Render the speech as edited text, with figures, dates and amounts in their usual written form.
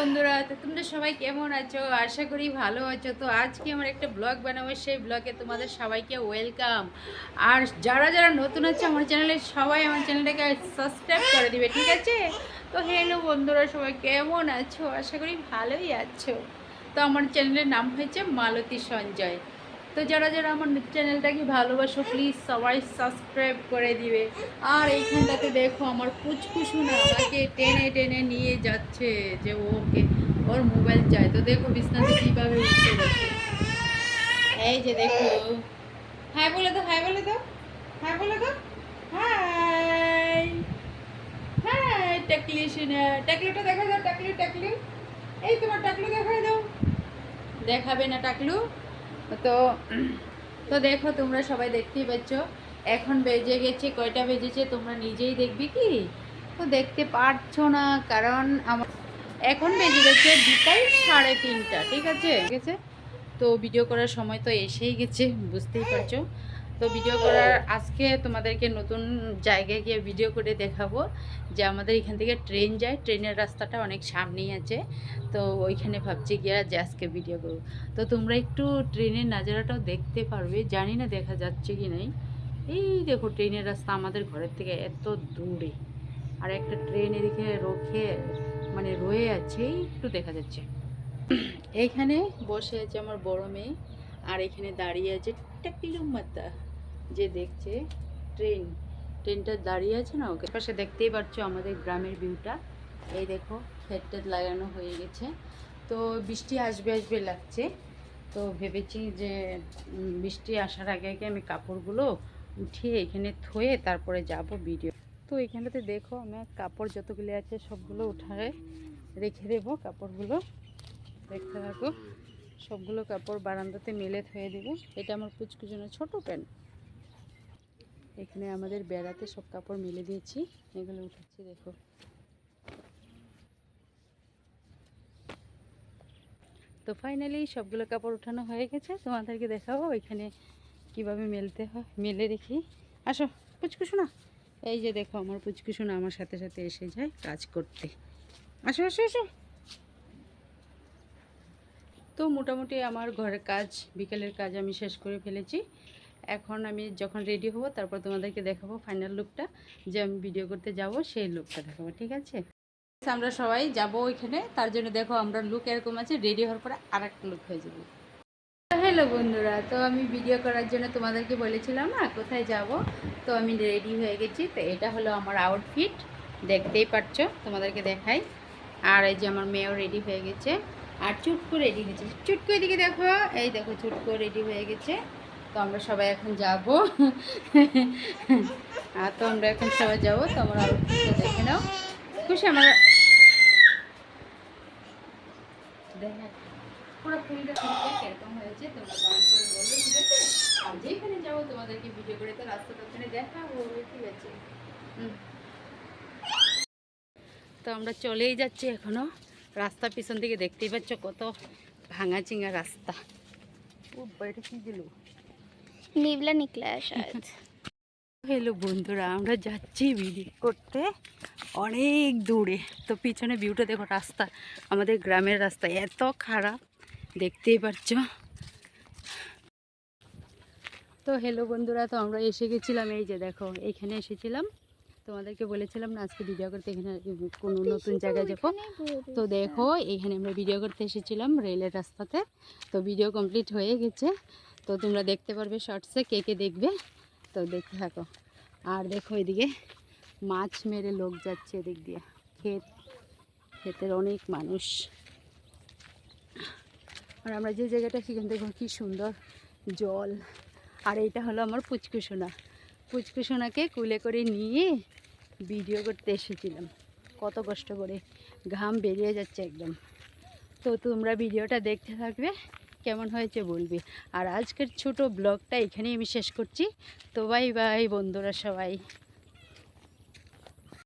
বন্ধুরা, তো তোমরা সবাই কেমন আছো? আশা করি ভালো আছো। তো আজকে আমার একটা ব্লগ বানাবো, সেই ব্লগে তোমাদের সবাইকে ওয়েলকাম। আর যারা যারা নতুন আছে আমার চ্যানেলে, সবাই আমার চ্যানেলটাকে সাবস্ক্রাইব করে দিবে, ঠিক আছে? তো হ্যালো বন্ধুরা, সবাই কেমন আছো? আশা করি ভালোই আছো। তো আমার চ্যানেলের নাম হয়েছে মালতী সঞ্জয়। তো যারা যারা আমার চ্যানেলটাকে ভালোবাসো, প্লিজ সবাই সাবস্ক্রাইব করে দিবে। আর এইখানটাতে দেখো আমার পুচকুসুনা আমাকে টেনে টেনে নিয়ে যাচ্ছে, যে ওকে ওর মোবাইল চাই। তো দেখো বিছনাতে কীভাবে উঠতে গেছে। এই যে দেখো, হ্যাঁ বলে দাও, হ্যাঁ বলে দাও, হ্যাঁ বলে দাও, হাই হাই। টাকলি শুনে টাকলুটা দেখা দাও, টাকলু টাকলু, এই তোমার টাকলু দেখাই দাও। দেখাবে না টাকলু? তো তো দেখো, তোমরা সবাই দেখতেই পাচ্ছ এখন বেজে গেছে, কয়টা বেজেছে তোমরা নিজেই দেখবি কি? তো দেখতে পারছো না, কারণ আমার এখন বেজে গেছে বিকাল 3:30, ঠিক আছে? ঠিক আছে, তো ভিডিও করার সময় তো এসেই গেছে, বুঝতেই পারছো। তো ভিডিও করার আজকে তোমাদেরকে নতুন জায়গায় গিয়ে ভিডিও করে দেখাবো, যে আমাদের এখান থেকে ট্রেন যায়, ট্রেনের রাস্তাটা অনেক সামনেই আছে। তো ওইখানে ভাবছি গিয়ে যে আজকে ভিডিও করবো। তো তোমরা একটু ট্রেনের নাজারাটাও দেখতে পারবে, জানি না দেখা যাচ্ছে কি নাই। এই দেখো ট্রেনের রাস্তা আমাদের ঘরের থেকে এত দূরে, আর একটা ট্রেন এদিকে রয়ে আছে, একটু দেখা যাচ্ছে। এইখানে বসে আছে আমার বড় মেয়ে, আর এখানে দাঁড়িয়ে আছে টাকলু মাতা, যে দেখছে ট্রেনটা দাঁড়িয়ে আছে না, ওকে পাশে দেখতেই পাচ্ছ আমাদের গ্রামের ভিউটা। এই দেখো ক্ষেত লাগানো হয়ে গেছে, তো বৃষ্টি আসবে আসবে লাগছে। তো ভেবেছি যে বৃষ্টি আসার আগে আগে আমি কাপড়গুলো উঠিয়ে এখানে থয়ে তারপরে যাব ভিডিও। তো এখানটাতে দেখো আমি কাপড় যতগুলো আছে সবগুলো উঠায় রেখে দেবো। কাপড়গুলো দেখতে থাকো, সবগুলো কাপড় বারান্দাতে মেলে থয়ে দেবো। এটা আমার পুচকুজনের ছোট প্যান্ট। এখানে আমাদের বেড়াতে সব কাপড় মেলে দিয়েছি, এগুলো উঠাচ্ছি দেখো। তো ফাইনালি সবগুলো কাপড় উঠানো হয়ে গেছে, তোমাদেরকে দেখাবো এখানে কিভাবে মেলতে হয়, মেলে রেখি। আসো পুচকুসোনা, এই যে দেখো আমার পুচকুসোনা আমার সাথে সাথে এসে যায় কাজ করতে। আসো আসো আসো। তো মোটামুটি আমার ঘরের কাজ, বিকেলের কাজ আমি শেষ করে ফেলেছি। এখন আমি যখন রেডি হব তারপর তোমাদেরকে দেখাবো ফাইনাল লুকটা, যে আমি ভিডিও করতে যাব সেই লুকটা দেখাবো, ঠিক আছে? আমরা সবাই যাব ওইখানে, তার জন্য দেখো আমরা লুক এরকম আছে, রেডি হওয়ার পরে আর একটা লুক হয়ে যাবে। হ্যালো বন্ধুরা, তো আমি ভিডিও করার জন্য তোমাদেরকে বলেছিলাম না কোথায় যাব। তো আমি রেডি হয়ে গেছি। তো এটা হলো আমার আউটফিট, দেখতেই পাচ্ছ, তোমাদেরকে দেখাই। আর এই যে আমার মেয়েও রেডি হয়ে গেছে, আর চুটকু রেডি হয়েছে। চুটকু এদিকে দেখো, এই দেখো চুটকু রেডি হয়ে গেছে। তো আমরা সবাই এখন যাব। আর তো আমরা এখন সবাই যাবো। তো আমার আউটফিটটা দেখে নাও, খুশি আমার দেখা পুরো ফুলটা কিরকম হয়েছে তোমরা কমেন্ট করে বলবে, ঠিক আছে? আর যেখানে যাবো তোমাদেরকে ভিডিও করে তো রাস্তাটা ওখানে দেখাবো, ঠিক আছে? তো আমরা চলেই যাচ্ছি এখনো। রাস্তা পিছন থেকে দেখতেই পাচ্ছ কত ভাঙা চিঙা রাস্তা। ও বাইরে কি দিল, নিবলা নিকলা শায়দ। হ্যালো বন্ধুরা, আমরা যাচ্ছি ভিডিও করতে অনেক দূরে। তো পিছনে ভিউটা দেখো, রাস্তা আমাদের গ্রামের রাস্তা এত খারাপ, দেখতেই পাচ্ছ। তো হ্যালো বন্ধুরা, তো আমরা এসে গেছিলাম, এই যে দেখো এইখানে এসেছিলাম। তোমাদেরকে বলেছিলাম না আজকে ভিডিও করতে এখানে কোনো নতুন জায়গায় যাবো। তো দেখো এইখানে আমরা ভিডিও করতে এসেছিলাম রেলের রাস্তাতে। তো ভিডিও কমপ্লিট হয়ে গেছে, তো তোমরা দেখতে পারবে শর্টসে, কে কে দেখবে তো দেখতে থাকো। আর দেখো এদিকে মাছ মেরে লোক যাচ্ছে এদিক দিয়ে, ক্ষেতের অনেক মানুষ। আর আমরা যে জায়গাটা সেখান দেখো কি সুন্দর জল। আর এইটা হলো আমার পুচকুসোনা, পুচকুসোনাকে কুলে করে নিয়ে ভিডিও করতে এসেছিলাম, কত কষ্ট করে, ঘাম বেরিয়ে যাচ্ছে একদম। তো তোমরা ভিডিওটা দেখতে থাকবে, কেমন হয়েছে বলবে। আর আজকের ছোট ব্লগটা এখানেই আমি শেষ করছি। তো বাই বাই বন্ধুরা সবাই।